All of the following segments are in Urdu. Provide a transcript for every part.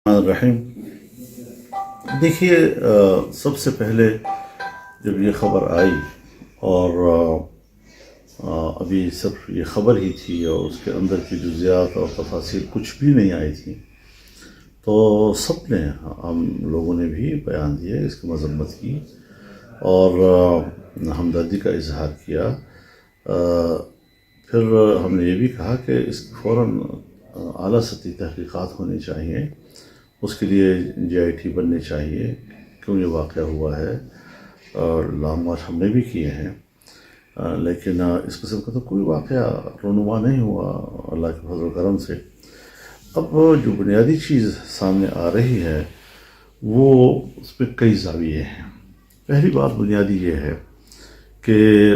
الرحیم دیکھیے، سب سے پہلے جب یہ خبر آئی اور ابھی صرف یہ خبر ہی تھی اور اس کے اندر کی جزیات اور تفاصیل کچھ بھی نہیں آئی تھی، تو سب نے، ہم لوگوں نے بھی بیان دیا، اس کی مذمت کی اور ہمدردی کا اظہار کیا۔ پھر ہم نے یہ بھی کہا کہ اس کی فوراً اعلیٰ سطحی تحقیقات ہونی چاہیے، اس کے لیے JIT بننی چاہیے، کیوں یہ واقعہ ہوا ہے۔ اور لانگ مارچ ہم نے بھی کیے ہیں، لیکن اس قسم کا تو کوئی واقعہ رونما نہیں ہوا اللہ کے فضل و کرم سے۔ اب جو بنیادی چیز سامنے آ رہی ہے وہ اس پہ کئی زاویے ہیں۔ پہلی بات بنیادی یہ ہے کہ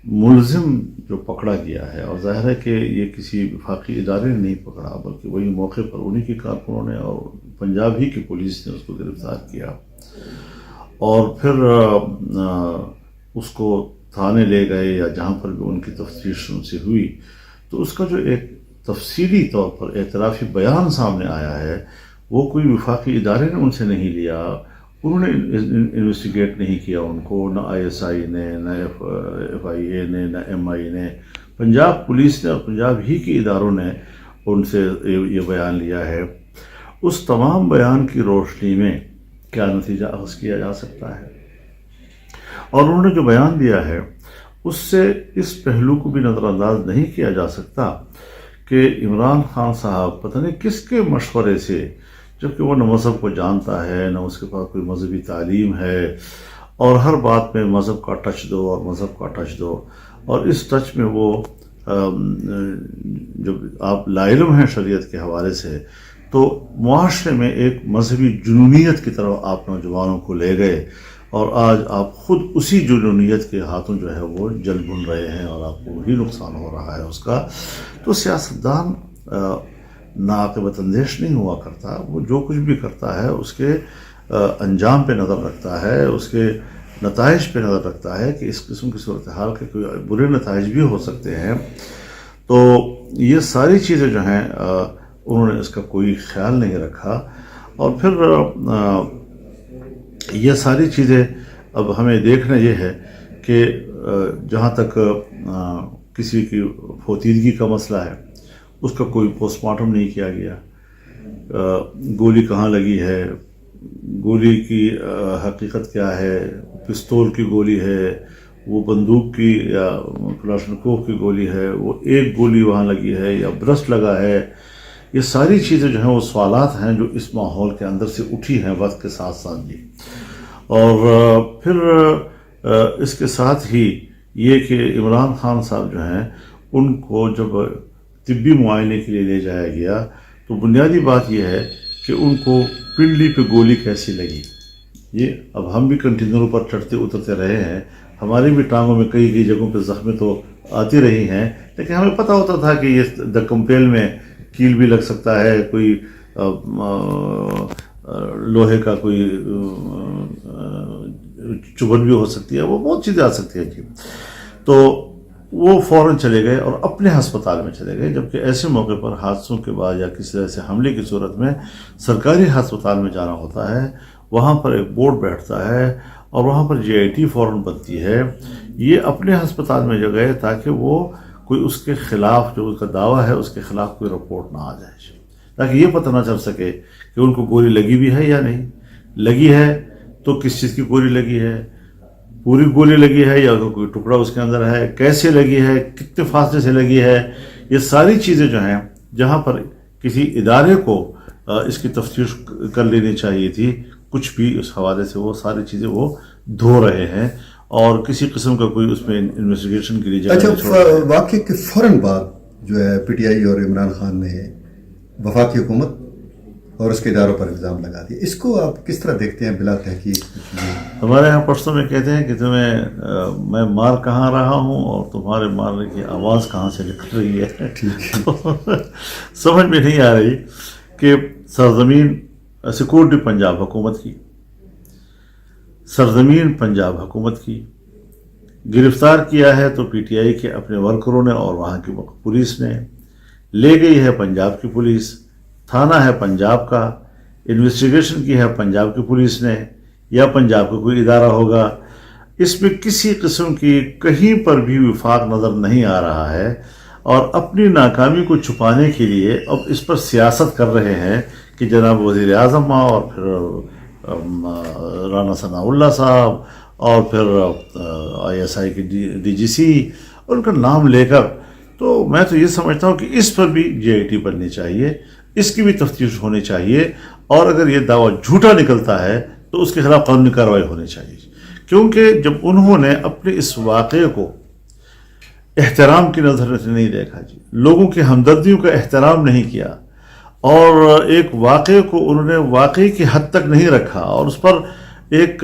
ملزم جو پکڑا گیا ہے، اور ظاہر ہے کہ یہ کسی وفاقی ادارے نے نہیں پکڑا، بلکہ وہی موقع پر انہی کی کارکنوں نے اور پنجاب ہی کی پولیس نے اس کو گرفتار کیا، اور پھر اس کو تھانے لے گئے یا جہاں پر بھی ان کی تفتیش ان سے ہوئی، تو اس کا جو ایک تفصیلی طور پر اعترافی بیان سامنے آیا ہے، وہ کوئی وفاقی ادارے نے ان سے نہیں لیا، انہوں نے انویسٹیگیٹ نہیں کیا ان کو، نہ ISI نے، نہ FIA نے، نہ MI نے، پنجاب پولیس نے اور پنجاب ہی کے اداروں نے ان سے یہ بیان لیا ہے۔ اس تمام بیان کی روشنی میں کیا نتیجہ اخذ کیا جا سکتا ہے، اور انہوں نے جو بیان دیا ہے اس سے اس پہلو کو بھی نظر انداز نہیں کیا جا سکتا کہ عمران خان صاحب پتہ نہیں کس کے مشورے سے، جبکہ وہ نہ مذہب کو جانتا ہے، نہ اس کے پاس کوئی مذہبی تعلیم ہے، اور ہر بات میں مذہب کا ٹچ دو اور مذہب کا ٹچ دو، اور اس ٹچ میں وہ جب آپ لاعلم ہیں شریعت کے حوالے سے، تو معاشرے میں ایک مذہبی جنونیت کی طرف آپ نوجوانوں کو لے گئے، اور آج آپ خود اسی جنونیت کے ہاتھوں جو ہے وہ جل بن رہے ہیں، اور آپ کو وہی نقصان ہو رہا ہے اس کا۔ تو سیاستدان ناعاقبت اندیش نہیں ہوا کرتا، وہ جو کچھ بھی کرتا ہے اس کے انجام پہ نظر رکھتا ہے، اس کے نتائج پہ نظر رکھتا ہے کہ اس قسم کی صورتحال کے کوئی برے نتائج بھی ہو سکتے ہیں۔ تو یہ ساری چیزیں جو ہیں انہوں نے اس کا کوئی خیال نہیں رکھا، اور پھر یہ ساری چیزیں اب ہمیں دیکھنا یہ ہے کہ جہاں تک کسی کی فوتیدگی کا مسئلہ ہے، اس کا کوئی پوسٹ مارٹم نہیں کیا گیا، گولی کہاں لگی ہے، گولی کی حقیقت کیا ہے، پستول کی گولی ہے، وہ بندوق کی یا کلاشنکوف کی گولی ہے، وہ ایک گولی وہاں لگی ہے یا برسٹ لگا ہے، یہ ساری چیزیں جو ہیں وہ سوالات ہیں جو اس ماحول کے اندر سے اٹھی ہیں وقت کے ساتھ ساتھ جی۔ اور پھر اس کے ساتھ ہی یہ کہ عمران خان صاحب جو ہیں ان کو جب طبی معائنے کے لیے لے جایا گیا تو بنیادی بات یہ ہے کہ ان کو پنڈلی پہ گولی کیسی لگی۔ یہ اب ہم بھی کنٹینروں پر چڑھتے اترتے رہے ہیں، ہماری بھی ٹانگوں میں کئی جگہوں پہ زخمیں تو آتی رہی ہیں، لیکن ہمیں پتہ ہوتا تھا کہ یہ دکمپیل میں کیل بھی لگ سکتا ہے، کوئی لوہے کا کوئی چبھن بھی ہو سکتی ہے، وہ بہت چیزیں آ سکتی ہیں جی۔ تو وہ فوراً چلے گئے اور اپنے ہسپتال میں چلے گئے، جبکہ ایسے موقع پر حادثوں کے بعد یا کسی طرح سے حملے کی صورت میں سرکاری ہسپتال میں جانا ہوتا ہے، وہاں پر ایک بورڈ بیٹھتا ہے اور وہاں پر JIT فوراً بنتی ہے۔ یہ اپنے ہسپتال میں جو گئے تاکہ وہ کوئی اس کے خلاف جو اس کا دعویٰ ہے اس کے خلاف کوئی رپورٹ نہ آ جائے، تاکہ یہ پتہ نہ چل سکے کہ ان کو گولی لگی بھی ہے یا نہیں، لگی ہے تو کس چیز کی گولی لگی ہے، پوری گولی لگی ہے یا کوئی ٹکڑا اس کے اندر ہے، کیسے لگی ہے، کتنے فاصلے سے لگی ہے۔ یہ ساری چیزیں جو ہیں جہاں پر کسی ادارے کو اس کی تفتیش کر لینی چاہیے تھی، کچھ بھی اس حوالے سے وہ ساری چیزیں وہ دھو رہے ہیں، اور کسی قسم کا کوئی اس میں انویسٹیگیشن کے لیے جگہ نہیں چھوڑ رہے۔ واقعے کے فوراً بعد جو ہے PTI اور عمران خان نے وفاقی حکومت اور اس کے اداروں پر الزام لگا دیا، اس کو آپ کس طرح دیکھتے ہیں بلا تحقیق؟ ہمارے یہاں پشتوں میں کہتے ہیں کہ میں مار کہاں رہا ہوں اور تمہارے مارنے کی آواز کہاں سے نکل رہی ہے۔ سمجھ میں نہیں آ رہی کہ سرزمین سیکورٹی پنجاب حکومت کی، سرزمین پنجاب حکومت کی، گرفتار کیا ہے تو PTI کے اپنے ورکروں نے اور وہاں کی پولیس نے، لے گئی ہے پنجاب کی پولیس، تھانہ ہے پنجاب کا، انویسٹیگیشن کی ہے پنجاب کی پولیس نے یا پنجاب کا کوئی ادارہ ہوگا، اس میں کسی قسم کی کہیں پر بھی وفاق نظر نہیں آ رہا ہے، اور اپنی ناکامی کو چھپانے کے لیے اب اس پر سیاست کر رہے ہیں کہ جناب وزیر اعظم اور پھر رانا ثناء اللہ صاحب اور پھر ISI کی DGC ان کا نام لے کر، تو میں تو یہ سمجھتا ہوں کہ اس پر بھی JIT بننی چاہیے، اس کی بھی تفتیش ہونی چاہیے، اور اگر یہ دعویٰ جھوٹا نکلتا ہے تو اس کے خلاف قانونی کارروائی ہونی چاہیے، کیونکہ جب انہوں نے اپنے اس واقعے کو احترام کی نظر سے نہیں دیکھا جی، لوگوں کی ہمدردیوں کا احترام نہیں کیا، اور ایک واقعے کو انہوں نے واقعی کی حد تک نہیں رکھا، اور اس پر ایک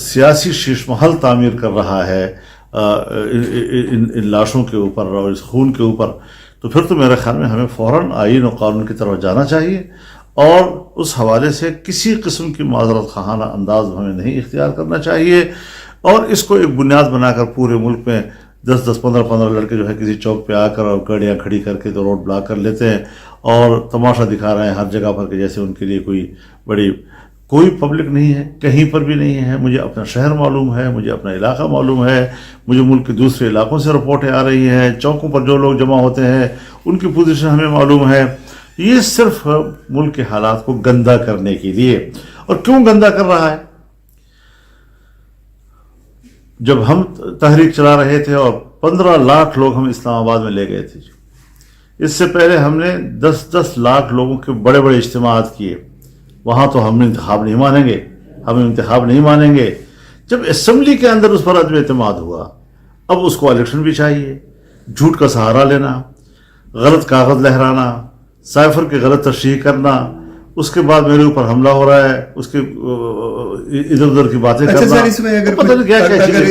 سیاسی شیش محل تعمیر کر رہا ہے ان لاشوں کے اوپر اور اس خون کے اوپر، تو پھر تو میرے خیال میں ہمیں فوراً آئین و قانون کی طرف جانا چاہیے، اور اس حوالے سے کسی قسم کی معذرت خواہانہ انداز ہمیں نہیں اختیار کرنا چاہیے، اور اس کو ایک بنیاد بنا کر پورے ملک میں 10-10 15-15 لڑکے جو ہے کسی چوک پہ آ کر اور گاڑیاں کھڑی کر کے تو روڈ بلاک کر لیتے ہیں اور تماشا دکھا رہے ہیں ہر جگہ پر کہ جیسے ان کے لیے کوئی پبلک نہیں ہے، کہیں پر بھی نہیں ہے۔ مجھے اپنا شہر معلوم ہے، مجھے اپنا علاقہ معلوم ہے، مجھے ملک کے دوسرے علاقوں سے رپورٹیں آ رہی ہیں، چوکوں پر جو لوگ جمع ہوتے ہیں ان کی پوزیشن ہمیں معلوم ہے۔ یہ صرف ملک کے حالات کو گندا کرنے کے لیے، اور کیوں گندا کر رہا ہے؟ جب ہم تحریک چلا رہے تھے اور 15 لاکھ لوگ ہم اسلام آباد میں لے گئے تھے، اس سے پہلے ہم نے 10-10 لاکھ لوگوں کے بڑے بڑے اجتماعات کیے، وہاں تو ہم انتخاب نہیں مانیں گے۔ جب اسمبلی کے اندر اس پر عدم اعتماد ہوا، اب اس کو الیکشن بھی چاہیے، جھوٹ کا سہارا لینا، غلط کاغذ لہرانا، سائفر کی غلط تشریح کرنا، اس کے بعد میرے اوپر حملہ ہو رہا ہے، اس کے ادھر ادھر کی باتیں کرنا۔ اچھا سر، اس میں اگر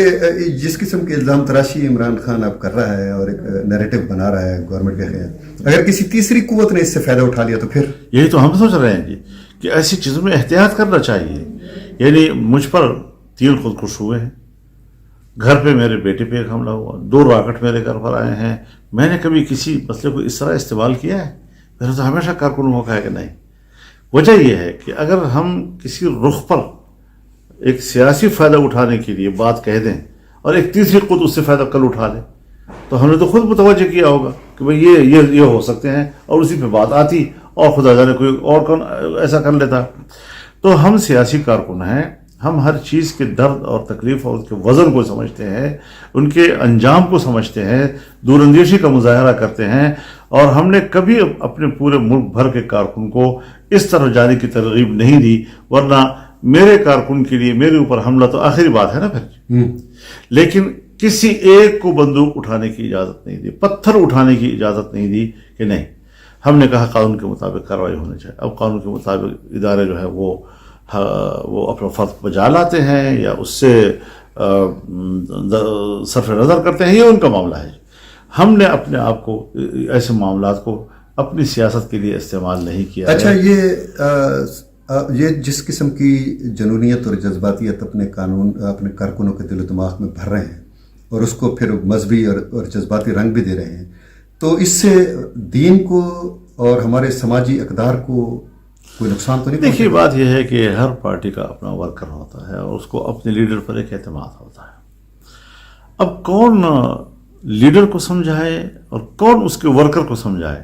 جس قسم کے الزام تراشی عمران خان اب کر رہا ہے اور ایک نیریٹو بنا رہا ہے گورنمنٹ کے خلاف، اگر کسی تیسری قوت نے اس سے فائدہ اٹھا لیا تو پھر؟ یہی تو ہم سوچ رہے ہیں جی کہ ایسی چیزوں میں احتیاط کرنا چاہیے۔ یعنی مجھ پر 3 خودکش ہوئے ہیں، گھر پہ میرے بیٹے پہ ایک حملہ ہوا، 2 راکٹ میرے گھر پر آئے ہیں۔ میں نے کبھی کسی مسئلے کو اس طرح استعمال کیا ہے؟ میرا تو ہمیشہ کارکن موقع ہے کہ نہیں۔ وجہ یہ ہے کہ اگر ہم کسی رخ پر ایک سیاسی فائدہ اٹھانے کے لیے بات کہہ دیں اور ایک تیسری قوت اس سے فائدہ کل اٹھا لے، تو ہم نے تو خود متوجہ کیا ہوگا کہ بھئی یہ ہو سکتے ہیں، اور اسی پہ بات آتی اور خدا جانے کوئی اور کون ایسا کر لیتا۔ تو ہم سیاسی کارکن ہیں، ہم ہر چیز کے درد اور تکلیف اور اس کے وزن کو سمجھتے ہیں، ان کے انجام کو سمجھتے ہیں، دور اندیشی کا مظاہرہ کرتے ہیں، اور ہم نے کبھی اپنے پورے ملک بھر کے کارکن کو اس طرح جانے کی ترغیب نہیں دی، ورنہ میرے کارکن کے لیے میرے اوپر حملہ تو آخری بات ہے نا پھر۔ لیکن کسی ایک کو بندوق اٹھانے کی اجازت نہیں دی، پتھر اٹھانے کی اجازت نہیں دی کہ نہیں، ہم نے کہا قانون کے مطابق کارروائی ہونی چاہیے۔ اب قانون کے مطابق ادارے جو ہے وہ اپنا فرض بجا لاتے ہیں یا اس سے صرف نظر کرتے ہیں، یہ ان کا معاملہ ہے۔ ہم نے اپنے آپ کو ایسے معاملات کو اپنی سیاست کے لیے استعمال نہیں کیا۔ اچھا، یہ جس قسم کی جنونیت اور جذباتیت اپنے کارکنوں کے دل و دماغ میں بھر رہے ہیں اور اس کو پھر مذہبی اور جذباتی رنگ بھی دے رہے ہیں، تو اس سے دین کو اور ہمارے سماجی اقدار کو کوئی نقصان تو نہیں؟ دیکھیے، بات یہ ہے کہ ہر پارٹی کا اپنا ورکر ہوتا ہے اور اس کو اپنے لیڈر پر ایک اعتماد ہوتا ہے۔ اب کون لیڈر کو سمجھائے اور کون اس کے ورکر کو سمجھائے؟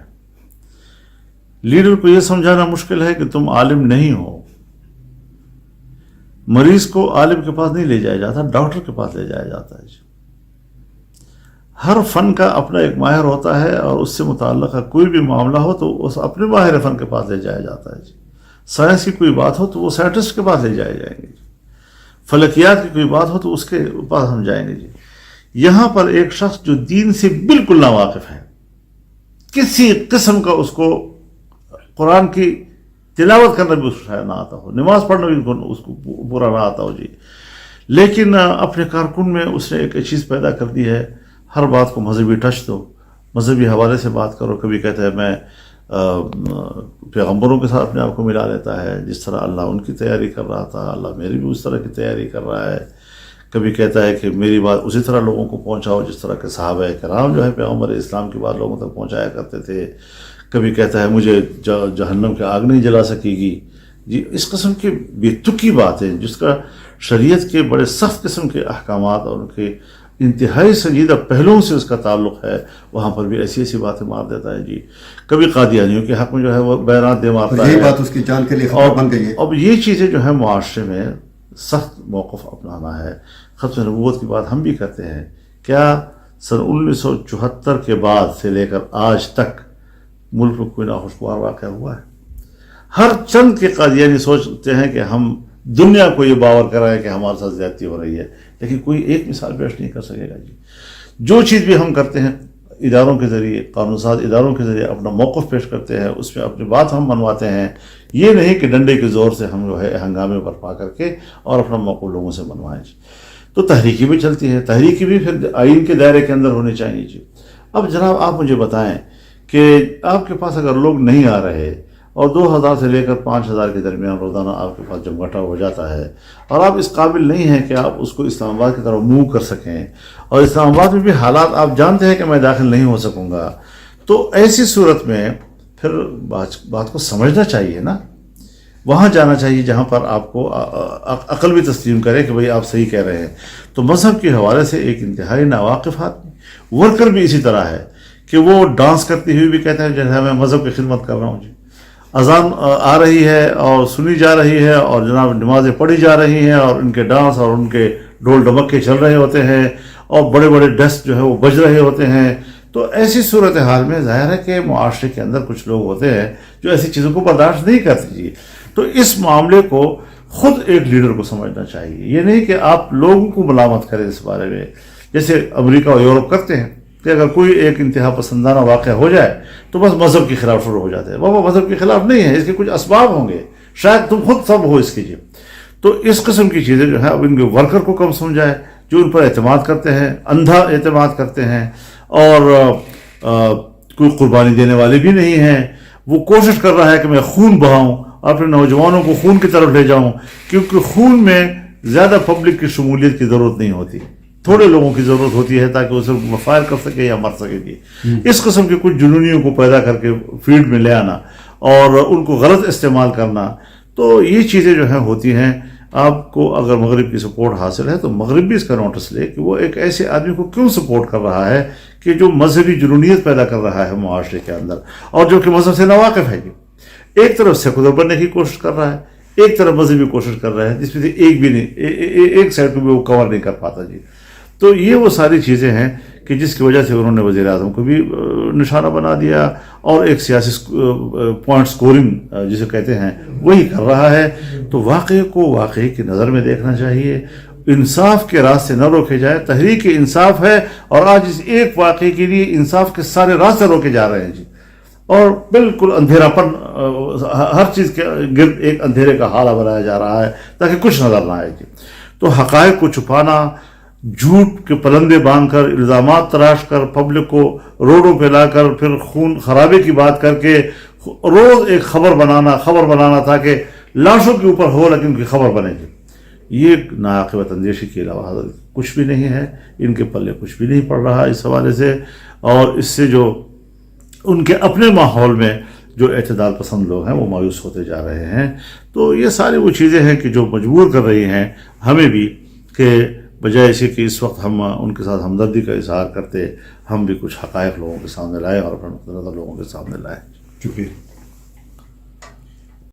لیڈر کو یہ سمجھانا مشکل ہے کہ تم عالم نہیں ہو۔ مریض کو عالم کے پاس نہیں لے جایا جاتا، ڈاکٹر کے پاس لے جایا جاتا ہے جی۔ ہر فن کا اپنا ایک ماہر ہوتا ہے، اور اس سے متعلق کوئی بھی معاملہ ہو تو اس اپنے ماہر فن کے پاس لے جایا جاتا ہے جی۔ سائنس کی کوئی بات ہو تو وہ سائنٹسٹ کے پاس لے جائے جائیں گے جی۔ فلکیات کی کوئی بات ہو تو اس کے پاس ہم جائیں گے جی۔ یہاں پر ایک شخص جو دین سے بالکل ناواقف ہے، کسی قسم کا اس کو قرآن کی تلاوت کرنا بھی اس کو شاید نہ آتا ہو، نماز پڑھنا بھی اس کو پورا نہ آتا ہو جی، لیکن اپنے کارکن میں اس نے ایک چیز پیدا کر دی ہے، ہر بات کو مذہبی ٹچ دو، مذہبی حوالے سے بات کرو۔ کبھی کہتا ہے میں پیغمبروں کے ساتھ اپنے آپ کو ملا لیتا ہے، جس طرح اللہ ان کی تیاری کر رہا تھا، اللہ میری بھی اس طرح کی تیاری کر رہا ہے۔ کبھی کہتا ہے کہ میری بات اسی طرح لوگوں کو پہنچاؤ جس طرح کہ صحابہ کرام جو ہے پیغمبر اسلام کی بات لوگوں تک پہنچایا کرتے تھے۔ کبھی کہتا ہے مجھے جہنم کی آگ نہیں جلا سکے گی، جی اس قسم کی بے تکی باتیں جس کا شریعت کے بڑے سخت قسم کے احکامات اور ان کے انتہائی سنجیدہ پہلوؤں سے اس کا تعلق ہے، وہاں پر بھی ایسی ایسی باتیں مار دیتا ہے جی. کبھی قادیانیوں کے حق میں جو ہے وہ بیانات دے مارتا ہے، یہی بات اس کی جان کے لیے خطرہ بن گئی ہے. اب یہ چیزیں جو ہے معاشرے میں سخت موقف اپنانا ہے. ختم نبوت کی بات ہم بھی کرتے ہیں. کیا سن 1974 کے بعد سے لے کر آج تک ملک میں کوئی ناخوشگوار واقعہ ہوا ہے؟ ہر چند کے قادیانی سوچتے ہیں کہ ہم دنیا کو یہ باور کر رہے ہیں کہ ہمارے ساتھ زیادتی ہو رہی ہے، لیکن کوئی ایک مثال پیش نہیں کر سکے گا جی. جو چیز بھی ہم کرتے ہیں اداروں کے ذریعے، قانون ساز اداروں کے ذریعے اپنا موقف پیش کرتے ہیں، اس میں اپنی بات ہم منواتے ہیں. یہ نہیں کہ ڈنڈے کے زور سے ہم جو ہے ہنگامے برپا کر کے اور اپنا موقف لوگوں سے منوائیں جی. تو تحریکی بھی چلتی ہے، تحریکی بھی پھر آئین کے دائرے کے اندر ہونی چاہیے جی. اب جناب آپ مجھے بتائیں کہ آپ کے پاس اگر لوگ نہیں آ رہے اور 2000 سے لے کر 5000 کے درمیان روزانہ آپ کے پاس جمگٹا ہو جاتا ہے اور آپ اس قابل نہیں ہیں کہ آپ اس کو اسلام آباد کی طرف موو کر سکیں، اور اسلام آباد میں بھی حالات آپ جانتے ہیں کہ میں داخل نہیں ہو سکوں گا، تو ایسی صورت میں پھر بات کو سمجھنا چاہیے نا. وہاں جانا چاہیے جہاں پر آپ کو عقل بھی تسلیم کرے کہ بھئی آپ صحیح کہہ رہے ہیں. تو مذہب کے حوالے سے ایک انتہائی ناواقف آدمی، ورکر بھی اسی طرح ہے کہ وہ ڈانس کرتی ہوئی بھی کہتے ہیں جیسے میں مذہب کی خدمت کر رہا ہوں جی. اذان آ رہی ہے اور سنی جا رہی ہے اور جناب نمازیں پڑھی جا رہی ہیں اور ان کے ڈانس اور ان کے ڈھول ڈمکے چل رہے ہوتے ہیں اور بڑے بڑے ڈسک جو ہے وہ بج رہے ہوتے ہیں. تو ایسی صورتحال میں ظاہر ہے کہ معاشرے کے اندر کچھ لوگ ہوتے ہیں جو ایسی چیزوں کو برداشت نہیں کرتے جی. تو اس معاملے کو خود ایک لیڈر کو سمجھنا چاہیے. یہ نہیں کہ آپ لوگوں کو ملامت کریں اس بارے میں، جیسے امریکہ اور یورپ کرتے ہیں کہ اگر کوئی ایک انتہا پسندانہ واقعہ ہو جائے تو بس مذہب کے خلاف شروع ہو جاتے ہیں. وہ مذہب کے خلاف نہیں ہے، اس کے کچھ اسباب ہوں گے، شاید تم خود سب ہو اس کی جی. تو اس قسم کی چیزیں جو ہیں اب ان کے ورکر کو کم سمجھائے جو ان پر اعتماد کرتے ہیں، اندھا اعتماد کرتے ہیں اور کوئی قربانی دینے والے بھی نہیں ہیں. وہ کوشش کر رہا ہے کہ میں خون بہاؤں اور اپنے نوجوانوں کو خون کی طرف لے جاؤں، کیونکہ خون میں زیادہ پبلک کی شمولیت کی ضرورت نہیں ہوتی، تھوڑے لوگوں کی ضرورت ہوتی ہے تاکہ اسے فائر کر سکے یا مر سکے گی. اس قسم کے کچھ جنونیوں کو پیدا کر کے فیلڈ میں لے آنا اور ان کو غلط استعمال کرنا، تو یہ چیزیں جو ہیں ہوتی ہیں. آپ کو اگر مغرب کی سپورٹ حاصل ہے تو مغرب بھی اس کا نوٹس لے کہ وہ ایک ایسے آدمی کو کیوں سپورٹ کر رہا ہے کہ جو مذہبی جنونیت پیدا کر رہا ہے معاشرے کے اندر اور جو کہ مذہب سے ناواقف ہے. ایک طرف سیکولر بننے کی کوشش کر رہا ہے، ایک طرف مذہبی کوشش کر رہا ہے، جس میں سے ایک بھی نہیں، ایک سائڈ کو بھی وہ کور نہیں کر پاتا جی. تو یہ وہ ساری چیزیں ہیں کہ جس کی وجہ سے انہوں نے وزیر اعظم کو بھی نشانہ بنا دیا اور ایک سیاسی پوائنٹ سکورنگ جسے کہتے ہیں وہی کر رہا ہے. تو واقعے کو واقعے کی نظر میں دیکھنا چاہیے، انصاف کے راستے نہ روکے جائے. تحریک انصاف ہے اور آج اس ایک واقعے کے لیے انصاف کے سارے راستے روکے جا رہے ہیں جی، اور بالکل اندھیرا پن ہر چیز کے گرد ایک اندھیرے کا حالہ بنایا جا رہا ہے تاکہ کچھ نظر نہ آئے جی. تو حقائق کو چھپانا، جھوٹ کے پلندے باندھ کر، الزامات تراش کر، پبلک کو روڈوں پہ لا کر پھر خون خرابے کی بات کر کے روز ایک خبر بنانا تاکہ لاشوں کے اوپر ہو لیکن ان کی خبر بنے گی، یہ ناعاقبت اندیشی کے علاوہ کچھ بھی نہیں ہے. ان کے پلے کچھ بھی نہیں پڑ رہا اس حوالے سے، اور اس سے جو ان کے اپنے ماحول میں جو اعتدال پسند لوگ ہیں وہ مایوس ہوتے جا رہے ہیں. تو یہ ساری وہ چیزیں ہیں کہ جو مجبور کر رہی ہیں ہمیں بھی کہ بجائے اسی کہ اس وقت ہم ان کے ساتھ ہمدردی کا اظہار کرتے، ہم بھی کچھ حقائق لوگوں کے سامنے لائیں اور اپنے نقطۂ نظر لوگوں کے سامنے لائیں. شکریہ.